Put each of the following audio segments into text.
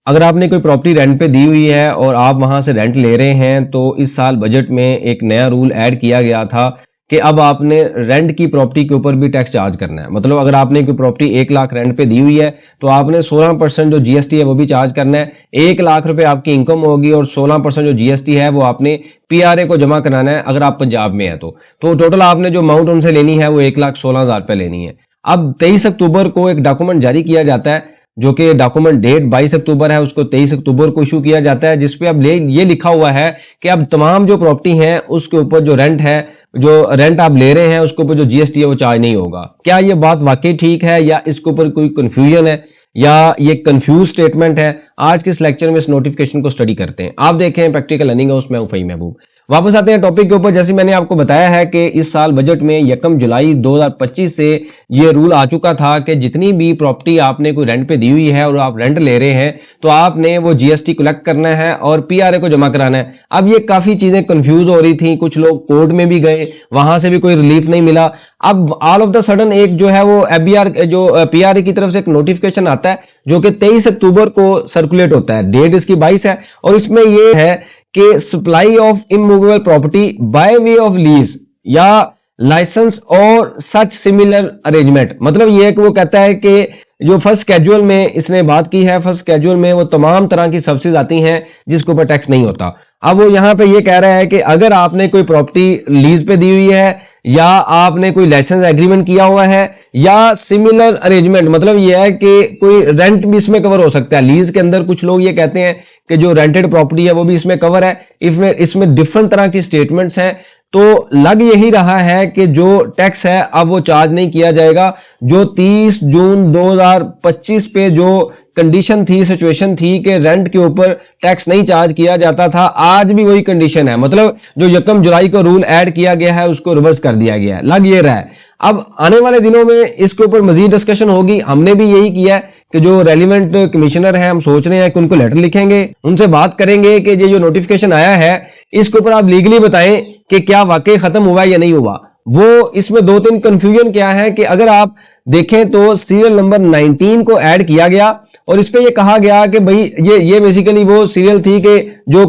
अगर आपने कोई प्रॉपर्टी रेंट पे दी हुई है और आप वहां से रेंट ले रहे हैं तो इस साल बजट में एक नया रूल ऐड किया गया था कि अब आपने रेंट की प्रॉपर्टी के ऊपर भी टैक्स चार्ज करना है। मतलब अगर आपने कोई प्रॉपर्टी 1 लाख रेंट पे दी हुई है तो आपने 16% जो जीएसटी है वो भी चार्ज करना है। 1 लाख रुपए आपकी इनकम होगी और 16% जो जीएसटी है वो आपने पीआरए को जमा कराना है अगर आप पंजाब में है तो टोटल आपने जो अमाउंट उनसे लेनी है वो 1,16,000 रुपए लेनी है। अब 23 अक्टूबर को एक डॉक्यूमेंट जारी किया जाता है जो कि डॉक्यूमेंट डेट 22 अक्टूबर है, उसको 23 अक्टूबर को इशू किया जाता है, जिसपे अब ये लिखा हुआ है कि अब तमाम जो प्रॉपर्टी है उसके ऊपर जो रेंट है, जो रेंट आप ले रहे हैं उसके ऊपर जो जीएसटी है वो चार्ज नहीं होगा। क्या ये बात वाकई ठीक है या इसके ऊपर कोई कंफ्यूजन है या ये कंफ्यूज स्टेटमेंट है? आज के इस लेक्चर में इस नोटिफिकेशन को स्टडी करते हैं। आप देखें प्रैक्टिकल लर्निंग हाउस में फ़हीम महबूब। वापस आते हैं टॉपिक के ऊपर। जैसे मैंने आपको बताया है कि इस साल बजट में 1 जुलाई 2025 से ये रूल आ चुका था कि जितनी भी प्रॉपर्टी आपने कोई रेंट पे दी हुई है और आप रेंट ले रहे हैं तो आपने वो जीएसटी कलेक्ट करना है और पीआरए को जमा कराना है। अब ये काफी चीजें कंफ्यूज हो रही थी, कुछ लोग कोर्ट में भी गए, वहां से भी कोई रिलीफ नहीं मिला। अब ऑल ऑफ द सडन एक जो है वो एफबीआर जो पीआरए की तरफ से एक नोटिफिकेशन आता है जो कि 23 अक्टूबर को सर्कुलेट होता है। डेट इसकी 22 है और इसमें ये है कि supply of immovable property by way of lease या लाइसेंस और सच सिमिलर अरेंजमेंट। मतलब ये है कि वो कहता है कि जो फर्स्ट स्केड्यूल में इसने बात की है, फर्स्ट स्केड्यूल में वो तमाम तरह की सब्सिडी आती हैं जिसके ऊपर टैक्स नहीं होता। अब वो यहां पे ये कह रहा है कि अगर आपने कोई प्रॉपर्टी लीज पे दी हुई है या आपने कोई लाइसेंस एग्रीमेंट किया हुआ है या सिमिलर अरेंजमेंट, मतलब ये है कि कोई रेंट भी इसमें कवर हो सकता है। लीज के अंदर कुछ लोग ये कहते हैं कि जो रेंटेड प्रॉपर्टी है वो भी इसमें कवर है। इसमें डिफरेंट तरह की स्टेटमेंट्स हैं। तो लग यही रहा है कि जो टैक्स है अब वो चार्ज नहीं किया जाएगा। जो 30 जून 2025 पे जो कंडीशन थी, सिचुएशन थी कि रेंट के ऊपर टैक्स नहीं चार्ज किया जाता था, आज भी वही कंडीशन है। मतलब जो 1 जुलाई को रूल ऐड किया गया है उसको रिवर्स कर दिया गया है। लग ये रहा है अब आने वाले दिनों में इसके ऊपर मजीद डिस्कशन होगी। हमने भी यही किया है कि जो रेलिवेंट कमिश्नर है हम सोच रहे हैं कि उनको लेटर लिखेंगे, उनसे बात करेंगे कि ये जो नोटिफिकेशन आया है इसके ऊपर आप लीगली बताएं कि क्या वाकई खत्म हुआ या नहीं हुआ। वो इसमें 2-3 कंफ्यूजन क्या है कि अगर आप देखें तो सीरियल नंबर 19 को ऐड किया गया और इस पे ये कहा गया कि भाई ये बेसिकली वो सीरियल थी कि जो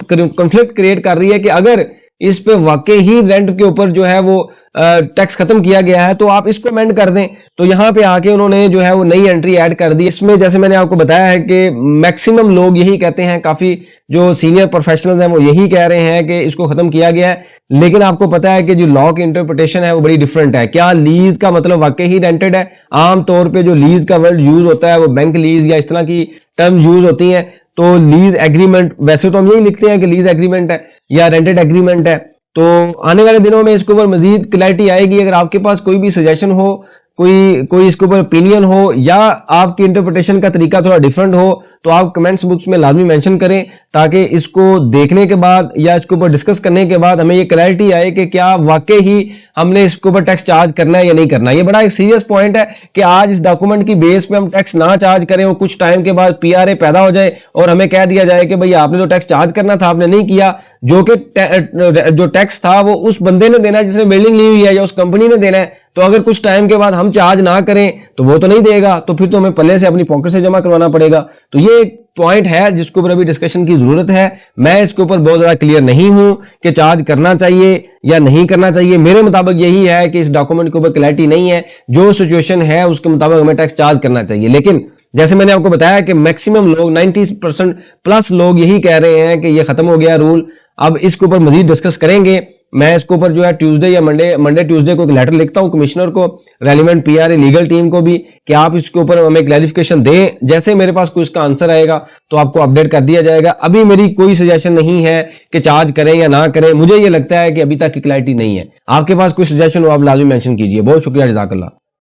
कंफ्लिक्ट क्रिएट कर रही है कि अगर इस पे वाकई ही रेंट के ऊपर जो है वो टैक्स खत्म किया गया है तो आप इसको अमेंड कर दें। तो यहां पे आके उन्होंने जो है वो नई एंट्री ऐड कर दी। इसमें जैसे मैंने आपको बताया है कि मैक्सिमम लोग यही कहते हैं, काफी जो सीनियर प्रोफेशनल्स हैं वो यही कह रहे हैं कि इसको खत्म किया गया है। लेकिन आपको पता है कि जो लॉ की इंटरप्रिटेशन है वो बड़ी डिफरेंट है। क्या लीज का मतलब वाकई ही रेंटेड है? आमतौर पर जो लीज का वर्ड यूज होता है वो बैंक लीज या इस तरह की टर्म यूज होती है। तो लीज एग्रीमेंट, वैसे तो हम यही लिखते हैं कि लीज एग्रीमेंट है या रेंटेड एग्रीमेंट है। तो आने वाले दिनों में इसके ऊपर मजीद क्लैरिटी आएगी। अगर आपके पास कोई भी सजेशन हो, कोई इसके ऊपर ओपिनियन हो या आपकी इंटरप्रिटेशन का तरीका थोड़ा डिफरेंट हो तो आप कमेंट्स बुक्स में लाजमी मेंशन करें ताकि इसको देखने के बाद या इसके ऊपर डिस्कस करने के बाद हमें ये क्लैरिटी आए कि क्या वाकई ही हमने इसके ऊपर टैक्स चार्ज करना है या नहीं करना। ये बड़ा एक सीरियस पॉइंट है कि आज इस डॉक्यूमेंट की बेस पे हम टैक्स ना चार्ज करें और कुछ टाइम के बाद पीआरए पैदा हो जाए और हमें कह दिया जाए कि भाई आपने तो टैक्स चार्ज करना था, आपने नहीं किया। जो टैक्स था वो उस बंदे ने देना है जिसने बिल्डिंग ली हुई है या उस कंपनी ने देना है। तो अगर कुछ टाइम के बाद हम चार्ज ना करें तो वो तो नहीं देगा, तो फिर तो हमें पल्ले से अपनी पॉकेट से जमा करवाना पड़ेगा। तो ये एक पॉइंट है जिसके ऊपर अभी डिस्कशन की जरूरत है। मैं इसके ऊपर बहुत ज्यादा क्लियर नहीं हूं कि चार्ज करना चाहिए या नहीं करना चाहिए। मेरे मुताबिक यही है कि इस डॉक्यूमेंट के ऊपर क्लैरिटी नहीं है, जो सिचुएशन है उसके मुताबिक हमें टैक्स चार्ज करना चाहिए। लेकिन जैसे मैंने आपको बताया कि मैक्सिमम लोग 90% प्लस लोग यही कह रहे हैं कि ये खत्म हो गया रूल। अब इसके ऊपर मजीद डिस्कस करेंगे। मैं इसके ऊपर जो है ट्यूसडे या मंडे ट्यूसडे को एक लेटर लिखता हूं कमिश्नर को, रेलिवेंट पीआरए लीगल टीम को भी, कि आप इसके ऊपर हमें क्लैरिफिकेशन दें। जैसे मेरे पास कोई इसका आंसर आएगा तो आपको अपडेट कर दिया जाएगा। अभी मेरी कोई सजेशन नहीं है कि चार्ज करें या ना करें। मुझे ये लगता है कि अभी तक की क्लैरिटी नहीं है। आपके पास कोई सजेशन हो आप लाजमी मेंशन कीजिए। बहुत शुक्रिया, जज़ाकल्लाह।